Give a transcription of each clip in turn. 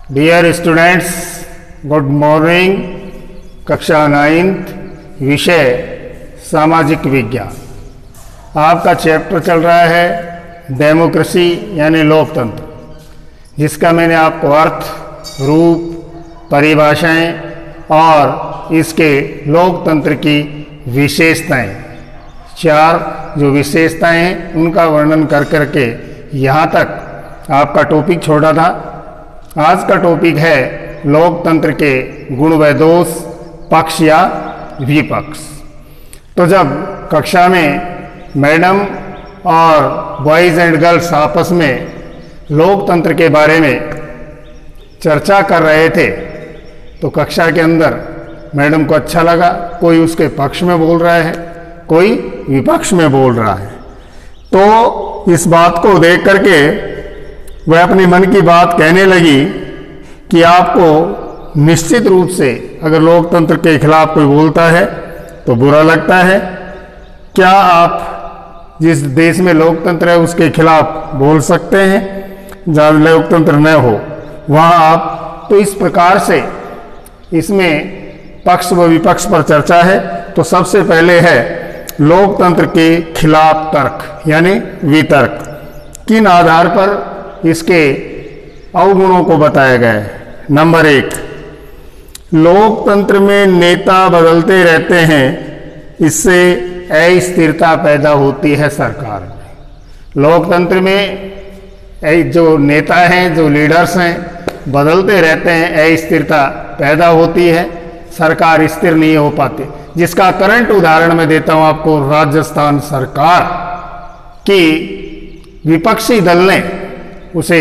Dear students, good morning. कक्षा 9th, विषय सामाजिक विज्ञान। आपका चैप्टर चल रहा है डेमोक्रेसी यानी लोकतंत्र, जिसका मैंने आपको अर्थ, रूप, परिभाषाएं और इसके लोकतंत्र की विशेषताएं, 4 जो विशेषताएं हैं उनका वर्णन कर करके यहाँ तक आपका टॉपिक छोड़ा था। आज का टॉपिक है लोकतंत्र के गुण व दोष, पक्ष या विपक्ष। तो जब कक्षा में मैडम और बॉयज़ एंड गर्ल्स आपस में लोकतंत्र के बारे में चर्चा कर रहे थे तो कक्षा के अंदर मैडम को अच्छा लगा। कोई उसके पक्ष में बोल रहा है, कोई विपक्ष में बोल रहा है। तो इस बात को देख करके वह अपनी मन की बात कहने लगी कि आपको निश्चित रूप से अगर लोकतंत्र के खिलाफ कोई बोलता है तो बुरा लगता है। क्या आप जिस देश में लोकतंत्र है उसके खिलाफ बोल सकते हैं? जहाँ लोकतंत्र न हो वहाँ आप, तो इस प्रकार से इसमें पक्ष व विपक्ष पर चर्चा है। तो सबसे पहले है लोकतंत्र के खिलाफ तर्क यानी वितर्क। किन आधार पर इसके अवगुणों को बताया गया है। नंबर 1, लोकतंत्र में नेता बदलते रहते हैं, इससे अस्थिरता पैदा होती है सरकार में। लोकतंत्र में जो नेता हैं, जो लीडर्स हैं, बदलते रहते हैं, अस्थिरता पैदा होती है, सरकार स्थिर नहीं हो पाती। जिसका करंट उदाहरण मैं देता हूं आपको। राजस्थान सरकार की विपक्षी दल ने उसे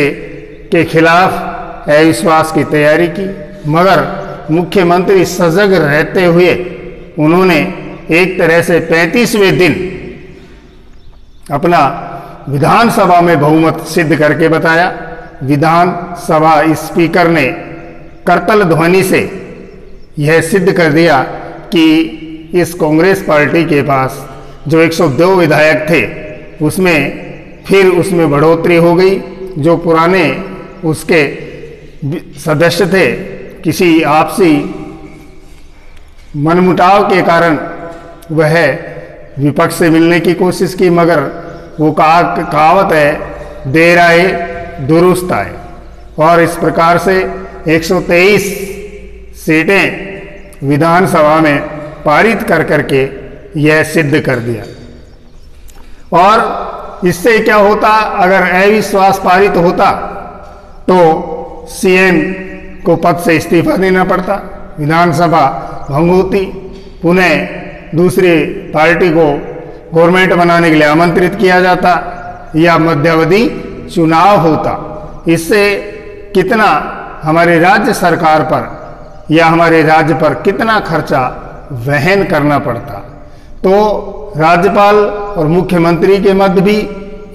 के खिलाफ अविश्वास की तैयारी की, मगर मुख्यमंत्री सजग रहते हुए उन्होंने एक तरह से 35वें दिन अपना विधानसभा में बहुमत सिद्ध करके बताया। विधानसभा स्पीकर ने करतल ध्वनि से यह सिद्ध कर दिया कि इस कांग्रेस पार्टी के पास जो 102 विधायक थे उसमें फिर उसमें बढ़ोतरी हो गई। जो पुराने उसके सदस्य थे, किसी आपसी मनमुटाव के कारण वह विपक्ष से मिलने की कोशिश की, मगर वो कहावत है देर आए दुरुस्त आए, और इस प्रकार से 123 सीटें विधानसभा में पारित कर करके यह सिद्ध कर दिया। और इससे क्या होता, अगर अविश्वास पारित होता तो सीएम को पद से इस्तीफा देना पड़ता, विधानसभा भंग होती, पुनः दूसरी पार्टी को गवर्नमेंट बनाने के लिए आमंत्रित किया जाता या मध्यावधि चुनाव होता। इससे कितना हमारे राज्य सरकार पर या हमारे राज्य पर कितना खर्चा वहन करना पड़ता। तो राज्यपाल और मुख्यमंत्री के मध्य भी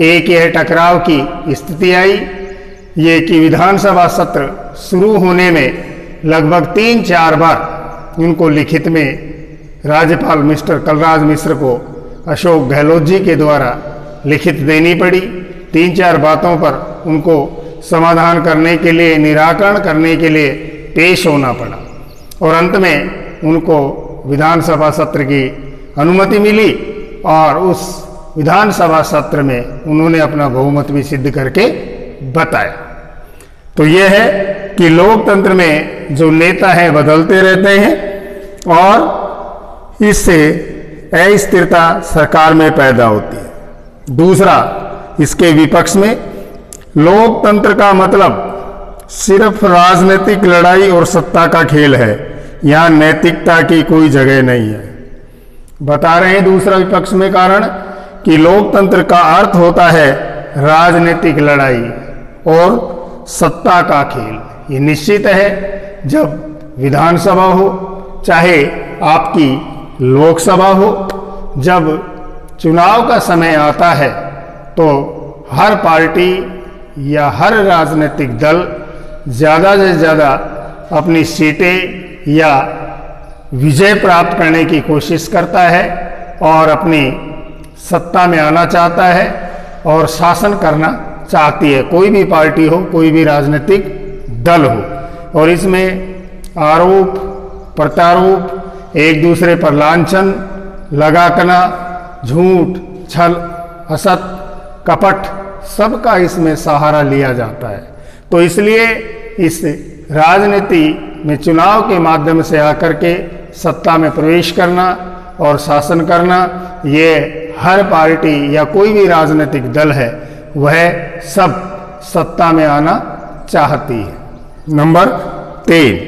एक यह टकराव की स्थिति आई। ये कि विधानसभा सत्र शुरू होने में लगभग 3-4 बार इनको लिखित में राज्यपाल मिस्टर कलराज मिश्र को अशोक गहलोत जी के द्वारा लिखित देनी पड़ी। 3-4 बातों पर उनको समाधान करने के लिए, निराकरण करने के लिए पेश होना पड़ा, और अंत में उनको विधानसभा सत्र की अनुमति मिली और उस विधानसभा सत्र में उन्होंने अपना बहुमत भी सिद्ध करके बताया। तो यह है कि लोकतंत्र में जो नेता हैं बदलते रहते हैं और इससे अस्थिरता सरकार में पैदा होती है। दूसरा, इसके विपक्ष में लोकतंत्र का मतलब सिर्फ राजनीतिक लड़ाई और सत्ता का खेल है, यहाँ नैतिकता की कोई जगह नहीं है। बता रहे हैं दूसरा विपक्ष में कारण कि लोकतंत्र का अर्थ होता है राजनीतिक लड़ाई और सत्ता का खेल। ये निश्चित है, जब विधानसभा हो चाहे आपकी लोकसभा हो, जब चुनाव का समय आता है तो हर पार्टी या हर राजनीतिक दल ज़्यादा से ज़्यादा अपनी सीटें या विजय प्राप्त करने की कोशिश करता है और अपनी सत्ता में आना चाहता है और शासन करना चाहती है, कोई भी पार्टी हो, कोई भी राजनीतिक दल हो। और इसमें आरोप प्रत्यारोप, एक दूसरे पर लांछन लगाना, झूठ, छल, असत, कपट, सबका इसमें सहारा लिया जाता है। तो इसलिए इस राजनीति में चुनाव के माध्यम से आकर के सत्ता में प्रवेश करना और शासन करना, ये हर पार्टी या कोई भी राजनीतिक दल है वह सब सत्ता में आना चाहती है। नंबर 3,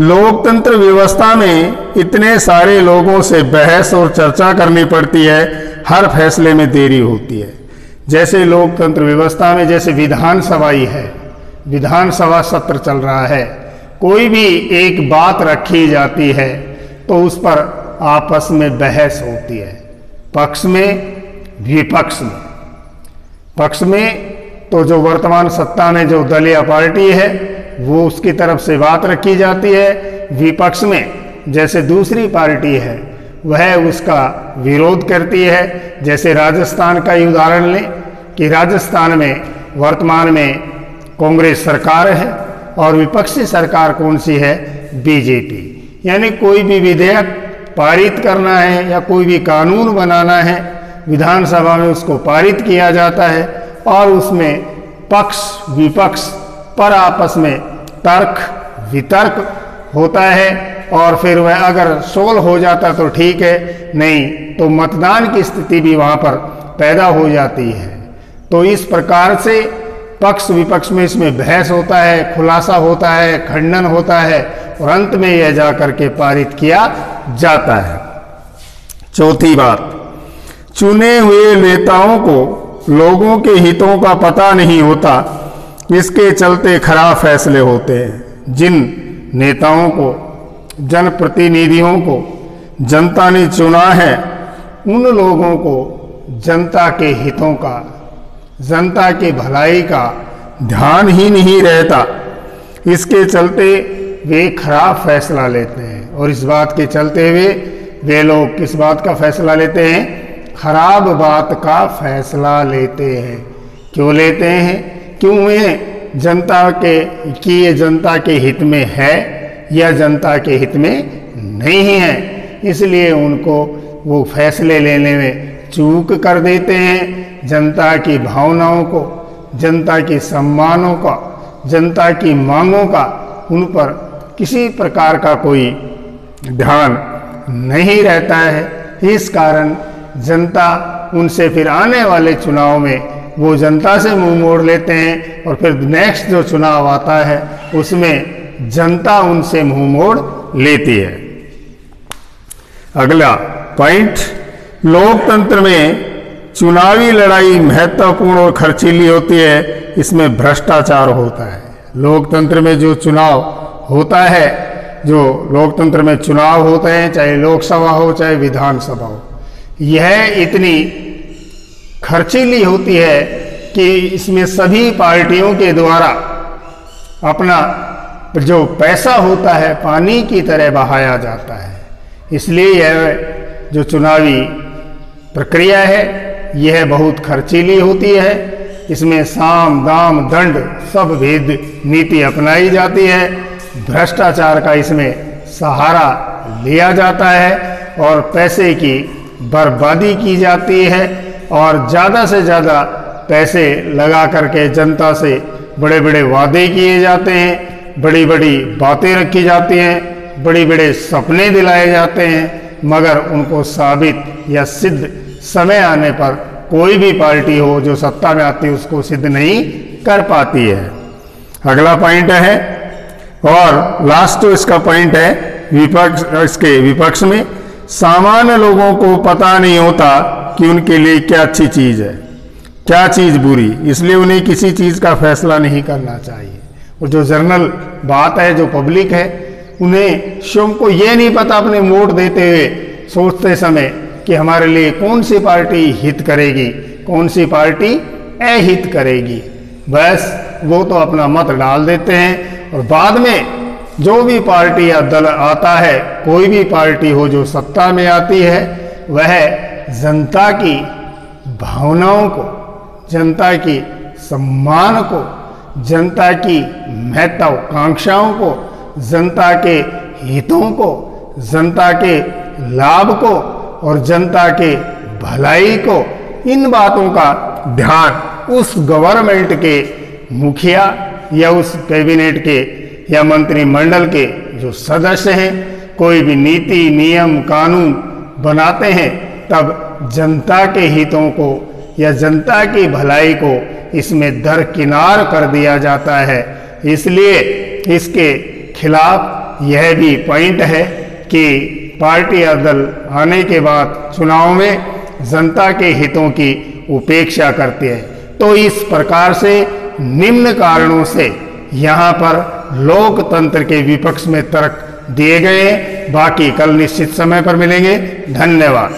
लोकतंत्र व्यवस्था में इतने सारे लोगों से बहस और चर्चा करनी पड़ती है, हर फैसले में देरी होती है। जैसे लोकतंत्र व्यवस्था में जैसे विधानसभा ही है, विधानसभा सत्र चल रहा है, कोई भी एक बात रखी जाती है तो उस पर आपस में बहस होती है, पक्ष में विपक्ष में। पक्ष में तो जो वर्तमान सत्ता में जो दलीय पार्टी है वो उसकी तरफ से बात रखी जाती है, विपक्ष में जैसे दूसरी पार्टी है वह उसका विरोध करती है। जैसे राजस्थान का ही उदाहरण लें कि राजस्थान में वर्तमान में कांग्रेस सरकार है और विपक्षी सरकार कौन सी है, बीजेपी। यानी कोई भी विधेयक पारित करना है या कोई भी कानून बनाना है, विधानसभा में उसको पारित किया जाता है और उसमें पक्ष विपक्ष पर आपस में तर्क वितर्क होता है और फिर वह अगर सोल हो जाता तो ठीक है, नहीं तो मतदान की स्थिति भी वहाँ पर पैदा हो जाती है। तो इस प्रकार से पक्ष विपक्ष में इसमें बहस होता है, खुलासा होता है, खंडन होता है और अंत में यह जाकर के पारित किया जाता है। चौथी बात, चुने हुए नेताओं को लोगों के हितों का पता नहीं होता, इसके चलते खराब फैसले होते हैं। जिन नेताओं को, जनप्रतिनिधियों को जनता ने चुना है, उन लोगों को जनता के हितों का, जनता की भलाई का ध्यान ही नहीं रहता। इसके चलते वे खराब फैसला लेते हैं और इस बात के चलते हुए वे लोग किस बात का फैसला लेते हैं, खराब बात का फैसला लेते हैं। क्यों लेते हैं, क्यों वे जनता के कि ये जनता के हित में है या जनता के हित में नहीं है, इसलिए उनको वो फैसले लेने में चूक कर देते हैं। जनता की भावनाओं को, जनता की सम्मानों का, जनता की मांगों का उन पर किसी प्रकार का कोई ध्यान नहीं रहता है। इस कारण जनता उनसे फिर आने वाले चुनाव में वो जनता से मुंह मोड़ लेते हैं और फिर नेक्स्ट जो चुनाव आता है उसमें जनता उनसे मुंह मोड़ लेती है। अगला पॉइंट, लोकतंत्र में चुनावी लड़ाई महत्वपूर्ण और खर्चीली होती है, इसमें भ्रष्टाचार होता है। लोकतंत्र में जो चुनाव होता है, जो लोकतंत्र में चुनाव होते हैं, चाहे लोकसभा हो चाहे विधानसभा हो, यह इतनी खर्चीली होती है कि इसमें सभी पार्टियों के द्वारा अपना जो पैसा होता है पानी की तरह बहाया जाता है। इसलिए यह जो चुनावी प्रक्रिया है यह बहुत खर्चीली होती है। इसमें साम दाम दंड सब भेद नीति अपनाई जाती है। भ्रष्टाचार का इसमें सहारा लिया जाता है और पैसे की बर्बादी की जाती है और ज़्यादा से ज़्यादा पैसे लगा करके जनता से बड़े बड़े वादे किए जाते हैं, बड़ी बड़ी बातें रखी जाती हैं, बड़े बड़े सपने दिलाए जाते हैं, मगर उनको साबित या सिद्ध समय आने पर कोई भी पार्टी हो जो सत्ता में आती है उसको सिद्ध नहीं कर पाती है। अगला पॉइंट है और लास्ट इसका पॉइंट है विपक्ष। इसके विपक्ष में सामान्य लोगों को पता नहीं होता कि उनके लिए क्या अच्छी चीज है, क्या चीज बुरी, इसलिए उन्हें किसी चीज का फैसला नहीं करना चाहिए। और जो जर्नल बात है, जो पब्लिक है, उन्हें स्वयं को ये नहीं पता अपने वोट देते हुए सोचते समय कि हमारे लिए कौन सी पार्टी हित करेगी, कौन सी पार्टी अहित करेगी। बस वो तो अपना मत डाल देते हैं और बाद में जो भी पार्टी या दल आता है, कोई भी पार्टी हो जो सत्ता में आती है, वह जनता की भावनाओं को, जनता की सम्मान को, जनता की महत्वाकांक्षाओं को, जनता के हितों को, जनता के लाभ को और जनता के भलाई को, इन बातों का ध्यान उस गवर्नमेंट के मुखिया या उस कैबिनेट के या मंत्रिमंडल के जो सदस्य हैं कोई भी नीति नियम कानून बनाते हैं, तब जनता के हितों को या जनता की भलाई को इसमें दरकिनार कर दिया जाता है। इसलिए इसके खिलाफ यह भी पॉइंट है कि पार्टी या दल आने के बाद चुनाव में जनता के हितों की उपेक्षा करती है। तो इस प्रकार से निम्न कारणों से यहाँ पर लोकतंत्र के विपक्ष में तर्क दिए गए। बाकी कल निश्चित समय पर मिलेंगे। धन्यवाद।